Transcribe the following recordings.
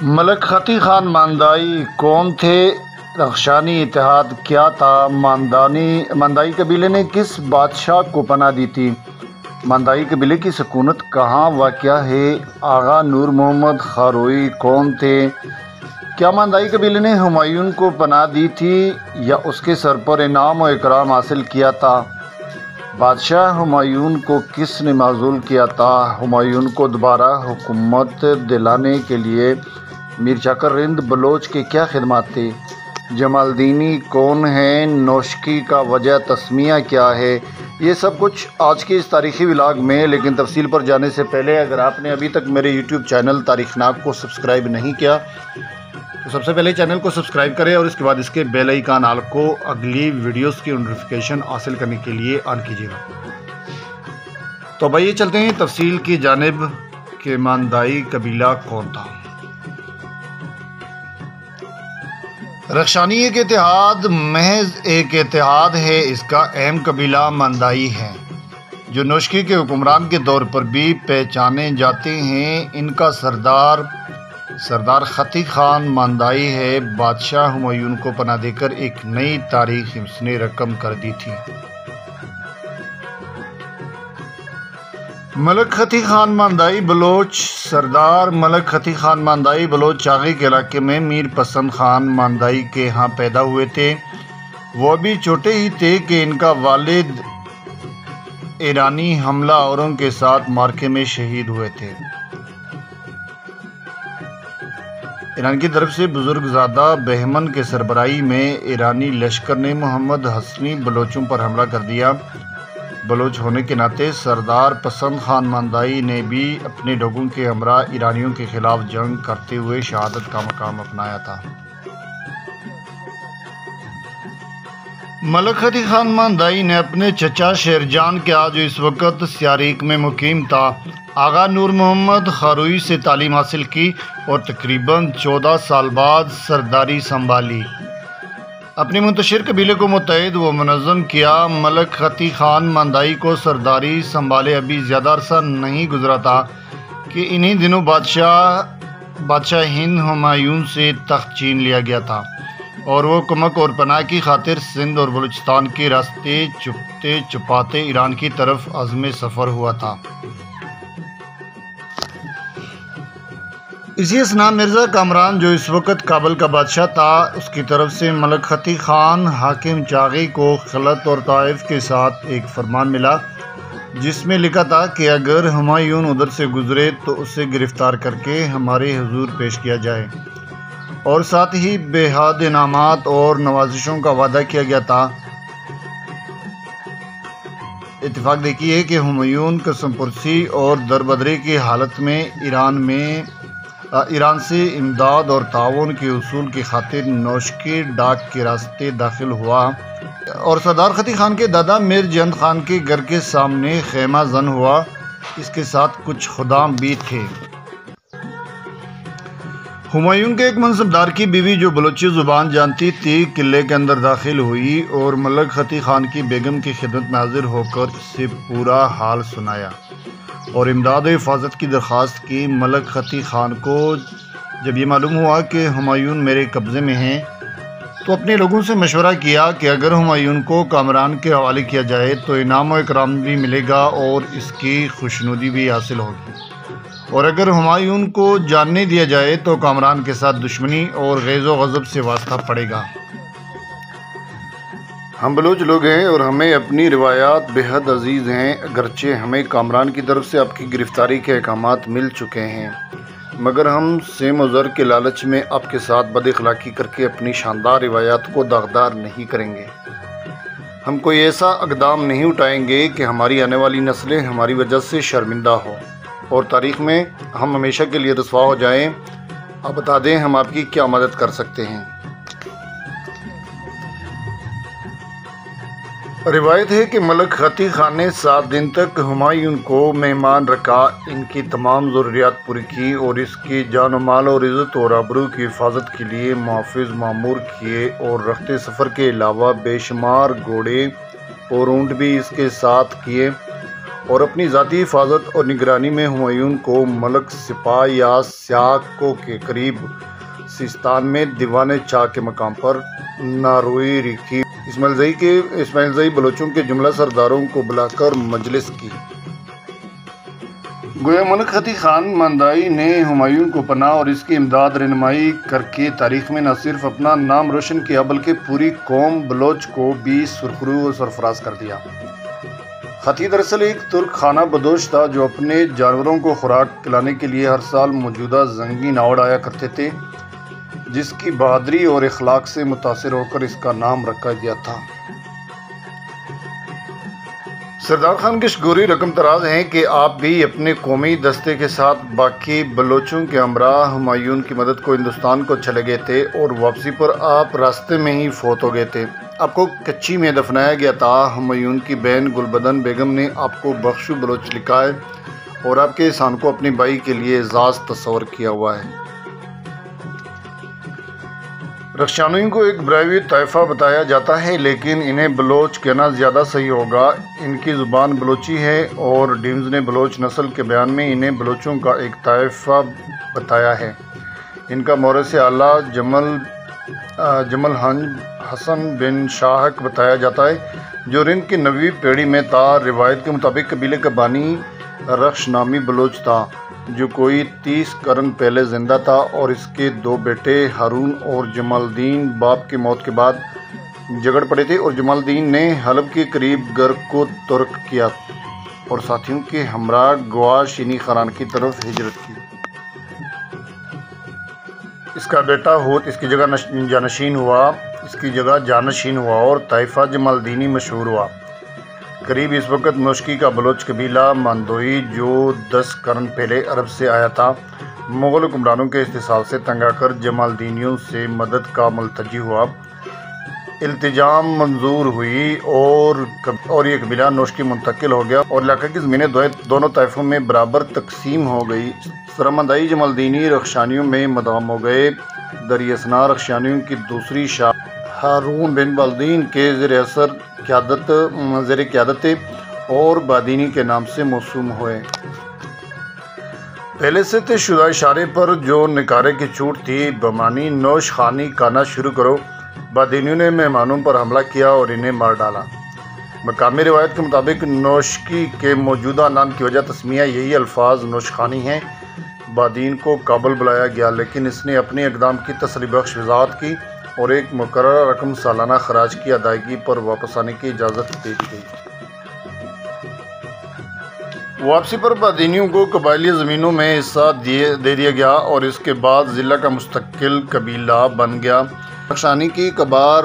ملک فتح خان ماندائی کون تھے؟ رخشانی اتحاد کیا تھا؟ ماندائی قبیلے نے کس بادشاہ کو پناہ دی تھی؟ ماندائی قبیلے کی سکونت کہاں واقع ہے؟ آغا نور محمد خاروئی کون تھے؟ کیا ماندائی قبیلے نے ہمایوں کو پناہ دی تھی یا اس کے سر پر انعام و اکرام حاصل کیا تھا؟ بادشاہ ہمایوں کو کس نے معزول کیا تھا؟ ہمایوں کو دوبارہ حکومت دلانے کے لیے میر چاکر رند بلوچ کے کیا خدمات تھے؟ جمال دینی کون ہیں؟ نوشکی کا وجہ تسمیہ کیا ہے؟ یہ سب کچھ آج کے اس تاریخی ولاگ میں، لیکن تفصیل پر جانے سے پہلے اگر آپ نے ابھی تک میرے یوٹیوب چینل تاریخ ناک کو سبسکرائب نہیں کیا تو سب سے پہلے چینل کو سبسکرائب کریں اور اس کے بعد اس کے بیل آئیکن آل کو اگلی ویڈیوز کی نوٹیفیکیشن حاصل کرنے کے لیے آن کیجیے گا۔ تو بھائی چلتے ہیں تفصیل کی جانب کہ ماندائی قبیلہ کون تھا۔ رخشانی ایک اتحاد محض ایک اتحاد ہے۔ اس کا اہم قبیلہ ماندائی ہے جو نوشکی کے حکمران کے طور پر بھی پہچانے جاتے ہیں۔ ان کا سردار فتح خان ماندائی ہے۔ بادشاہ ہمایوں کو پناہ دے کر ایک نئی تاریخ اس نے رقم کر دی تھی۔ ملک فتح خان ماندائی بلوچ سردار ملک فتح خان ماندائی بلوچ چاغی کے علاقے میں میر پسند خان ماندائی کے ہاں پیدا ہوئے تھے۔ وہ بھی چھوٹے ہی تھے کہ ان کا والد ایرانی حملہ آوروں کے ساتھ معرکے میں شہید ہوئے تھے۔ ایران کی طرف سے بزرگ زادہ بہمن کے سربراہی میں ایرانی لشکر نے محمد حسنی بلوچوں پر حملہ کر دیا۔ بلوچ ہونے کے ناطے سردار پسند خان ماندائی نے بھی اپنے لوگوں کے ہمراہ ایرانیوں کے خلاف جنگ کرتے ہوئے شہادت کا مقام اپنایا تھا۔ ملک فتح خان ماندائی نے اپنے چچا شیرجان کے جو اس وقت سیاریک میں مقیم تھا، آغا نور محمد خاروئی سے تعلیم حاصل کی اور تقریباً 14 سال بعد سرداری سنبھالی۔ اپنے منتشر قبیلے کو متحد و منظم کیا۔ ملک فتح خان ماندائی کو سرداری سنبھالے ابھی زیادہ عرصہ نہیں گزرا تھا کہ انہی دنوں بادشاہ ہند ہمایوں سے تخت چھین لیا گیا تھا اور وہ کمک اور پناہ کی خاطر سندھ اور بلوچستان کے راستے چھپتے چھپاتے ایران کی طرف عزم سفر ہوا تھا۔ اسی اثناء مرزا کامران جو اس وقت کابل کا بادشاہ تھا، اس کی طرف سے ملک فتح خان حاکم چاغی کو خلط اور طائف کے ساتھ ایک فرمان ملا جس میں لکھا تھا کہ اگر ہمایوں ادھر سے گزرے تو اسے گرفتار کر کے ہمارے حضور پیش کیا جائے، اور ساتھ ہی بے حد انعامات اور نوازشوں کا وعدہ کیا گیا تھا۔ اتفاق دیکھیے کہ ہمایوں قسم پرسی اور دربدری کی حالت میں ایران سے امداد اور تعاون کے حصول کی خاطر نوشکی ڈاک کے راستے داخل ہوا اور سردار فتح خان کے دادا میر جند خان کے گھر کے سامنے خیمہ زن ہوا۔ اس کے ساتھ کچھ خدام بھی تھے۔ ہمایوں کے ایک منصبدار کی بیوی جو بلوچی زبان جانتی تھی قلعے کے اندر داخل ہوئی اور ملک فتح خان کی بیگم کی خدمت میں حاضر ہو کر اس سے پورا حال سنایا اور امداد و حفاظت کی درخواست کی۔ ملک فتح خان کو جب یہ معلوم ہوا کہ ہمایوں میرے قبضے میں ہیں تو اپنے لوگوں سے مشورہ کیا کہ اگر ہمایوں کو کامران کے حوالے کیا جائے تو انعام و اکرام بھی ملے گا اور اس کی خوشنودی بھی حاصل ہوگی، اور اگر ہمایوں کو جاننے دیا جائے تو کامران کے ساتھ دشمنی اور غیظ و غضب سے واسطہ پڑے گا۔ ہم بلوچ لوگ ہیں اور ہمیں اپنی روایات بے حد عزیز ہیں، اگرچہ ہمیں کامران کی طرف سے آپ کی گرفتاری کے احکامات مل چکے ہیں، مگر ہم سیم و زر کے لالچ میں آپ کے ساتھ بد اخلاقی کر کے اپنی شاندار روایات کو داغدار نہیں کریں گے۔ ہم کوئی ایسا اقدام نہیں اٹھائیں گے کہ ہماری آنے والی نسلیں ہماری وجہ سے شرمندہ ہوں اور تاریخ میں ہم ہمیشہ کے لیے رسوا ہو جائیں۔ اب بتا دیں ہم آپ کی کیا مدد کر سکتے ہیں۔ روایت ہے کہ ملک فتح خان نے 7 دن تک ہمایوں کو مہمان رکھا، ان کی تمام ضروریات پوری کی اور اس کی جان و مال اور عزت اور آبرو کی حفاظت کے لیے محافظ معمور کیے، اور رخت سفر کے علاوہ بے شمار گھوڑے اور اونٹ بھی اس کے ساتھ کیے، اور اپنی ذاتی حفاظت اور نگرانی میں ہمایوں کو ملک سپاہ یا سیاکو کے قریب سیستان میں دیوان چاہ کے مقام پر ناروئی ریکھی اسماعیل زئی بلوچوں کے جملہ سرداروں کو بلا کر مجلس کی۔ گویا ملک خطی خان ماندائی نے ہمایوں کو پناہ اور اس کی امداد رہنمائی کر کے تاریخ میں نہ صرف اپنا نام روشن کیا بلکہ پوری قوم بلوچ کو بھی سرخرو و سرفراز کر دیا۔ خطی دراصل ایک ترک خانہ بدوش تھا جو اپنے جانوروں کو خوراک کھلانے کے لیے ہر سال موجودہ زنگی ناوڑ آیا کرتے تھے، جس کی بہادری اور اخلاق سے متاثر ہو کر اس کا نام رکھا گیا تھا۔ سردار خان کشگوری رقم تراز ہیں کہ آپ بھی اپنے قومی دستے کے ساتھ باقی بلوچوں کے ہمراہ ہمایوں کی مدد کو ہندوستان کو چلے گئے تھے اور واپسی پر آپ راستے میں ہی فوت ہو گئے تھے۔ آپ کو کچی میں دفنایا گیا تھا۔ ہمایوں کی بہن گلبدن بیگم نے آپ کو بخشو بلوچ لکھا ہے اور آپ کے احسان کو اپنی بائی کے لیے اعزاز تصور کیا ہوا ہے۔ رخشانویوں کو ایک براہوی طائفہ بتایا جاتا ہے لیکن انہیں بلوچ کہنا زیادہ صحیح ہوگا۔ ان کی زبان بلوچی ہے اور ڈیمز نے بلوچ نسل کے بیان میں انہیں بلوچوں کا ایک طائفہ بتایا ہے۔ ان کا مورث اعلیٰ جمل ہنج حسن بن شاہک بتایا جاتا ہے جو رند کی 9ویں پیڑھی میں تھا۔ روایت کے مطابق قبیلے کا بانی رخش نامی بلوچ تھا جو کوئی 30 قرن پہلے زندہ تھا اور اس کے 2 بیٹے ہارون اور جمال الدین باپ کی موت کے بعد جھگڑ پڑے تھے اور جمال الدین نے حلب کے قریب گرگ کو ترک کیا اور ساتھیوں کے ہمراہ گوا شینی خران کی طرف ہجرت کی۔ اس کا بیٹا ہوت اس کی جگہ جانشین ہوا اور طائفہ جمال الدینی مشہور ہوا۔ قریب اس وقت نوشکی کا بلوچ قبیلہ ماندوئی جو 10 قرن پہلے عرب سے آیا تھا، مغل حکمرانوں کے استحصال سے تنگ آ کر جمال الدینیوں سے مدد کا ملتجی ہوا۔ التجام منظور ہوئی اور یہ قبیلہ نوشکی منتقل ہو گیا اور علاقے کی زمینیں دونوں طائفوں میں برابر تقسیم ہو گئی۔ سرمندائی جمال الدینی رخشانیوں میں مدغم ہو گئے۔ دریاسنا رخشانیوں کی دوسری شاخ ہارون بن بالدین کے زیر قیادت تھے اور بادینی کے نام سے موسوم ہوئے۔ پہلے سے طے شدہ اشارے پر جو نکارے کی چوٹ تھی بمانی نوش خانی کانا شروع کرو، بادینیوں نے مہمانوں پر حملہ کیا اور انہیں مار ڈالا۔ مقامی روایت کے مطابق نوشکی کے موجودہ نام کی وجہ تسمیہ یہی الفاظ نوش خانی ہیں۔ بادین کو کابل بلایا گیا لیکن اس نے اپنے اقدام کی تسلی بخش وضاحت کی اور ایک مقررہ رقم سالانہ خراج کی ادائیگی پر واپس آنے کی اجازت دے دی گئی۔ واپسی پر بادینیوں کو قبائلی زمینوں میں حصہ دے دیا گیا اور اس کے بعد ضلع کا مستقل قبیلہ بن گیا۔ رخشانی کی کبار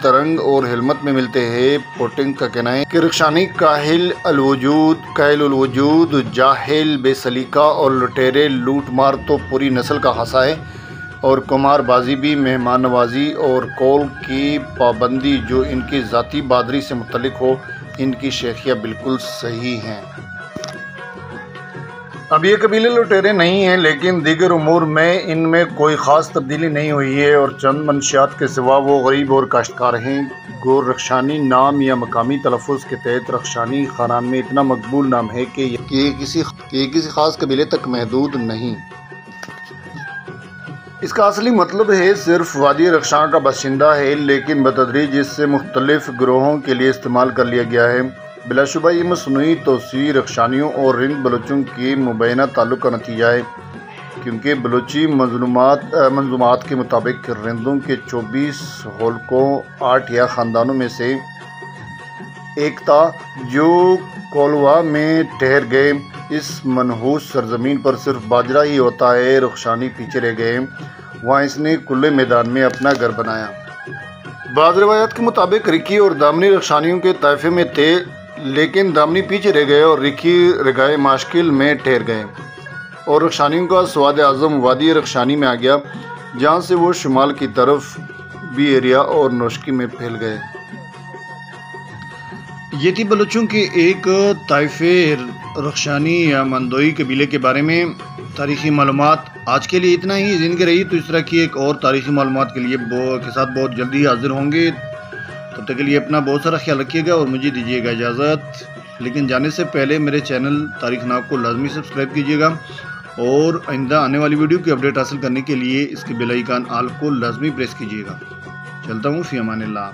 ترنگ اور حلمت میں ملتے ہیں۔ پوٹنگ کا کہنا ہے کہ رخشانی کاہل الوجود، جاہل، بے سلیقہ اور لٹیرے لوٹ مار تو پوری نسل کا خاصہ ہے، اور کمار بازی بھی مہمان نوازی اور قول کی پابندی جو ان کی ذاتی بہادری سے متعلق ہو، ان کی شیخیہ بالکل صحیح ہیں۔ اب یہ قبیلے لٹیرے نہیں ہیں لیکن دیگر امور میں ان میں کوئی خاص تبدیلی نہیں ہوئی ہے اور چند منشیات کے سوا وہ غریب اور کاشتکار ہیں۔ گور رخشانی نام یا مقامی تلفظ کے تحت رخشانی خانان میں اتنا مقبول نام ہے کہ یہ کسی خاص قبیلے تک محدود نہیں۔ اس کا اصلی مطلب ہے صرف وادی رخشاں کا باشندہ ہے، لیکن بتدریج اس سے مختلف گروہوں کے لیے استعمال کر لیا گیا ہے۔ بلا شبہ یہ مصنوعی توسیع رخشانیوں اور رند بلوچوں کی مبینہ تعلق کا نتیجہ ہے، کیونکہ بلوچی منظومات کے مطابق رندوں کے 24 حلقوں 8 یا خاندانوں میں سے ایک تھا جو کولوا میں ٹھہر گئے۔ اس منحوس سرزمین پر صرف باجرہ ہی ہوتا ہے۔ رخشانی پیچھے رہ گئے، وہاں اس نے کھلے میدان میں اپنا گھر بنایا۔ بعض روایات کے مطابق رکی اور دامنی رخشانیوں کے طائفے میں تھے، لیکن دامنی پیچھے رہ گئے اور رکی رگائے ماشکل میں ٹھہر گئے، اور رخشانیوں کا سواد اعظم وادی رخشانی میں آ گیا، جہاں سے وہ شمال کی طرف بی ایریا اور نوشکی میں پھیل گئے۔ یہ تھی بلوچوں کے ایک طائفے رخشانی یا ماندوئی قبیلے کے بارے میں تاریخی معلومات۔ آج کے لیے اتنا ہی۔ زندگی رہی تو اس طرح کی ایک اور تاریخی معلومات کے ساتھ بہت جلدی حاضر ہوں گے۔ تب تک کے لیے اپنا بہت سارا خیال رکھیے گا اور مجھے دیجیے گا اجازت۔ لیکن جانے سے پہلے میرے چینل تاریخ ناگ کو لازمی سبسکرائب کیجیے گا، اور آئندہ آنے والی ویڈیو کی اپڈیٹ حاصل کرنے کے لیے اس کے بیل آئیکن آل کو لازمی پریس کیجیے گا۔ چلتا ہوں، فی امان اللہ۔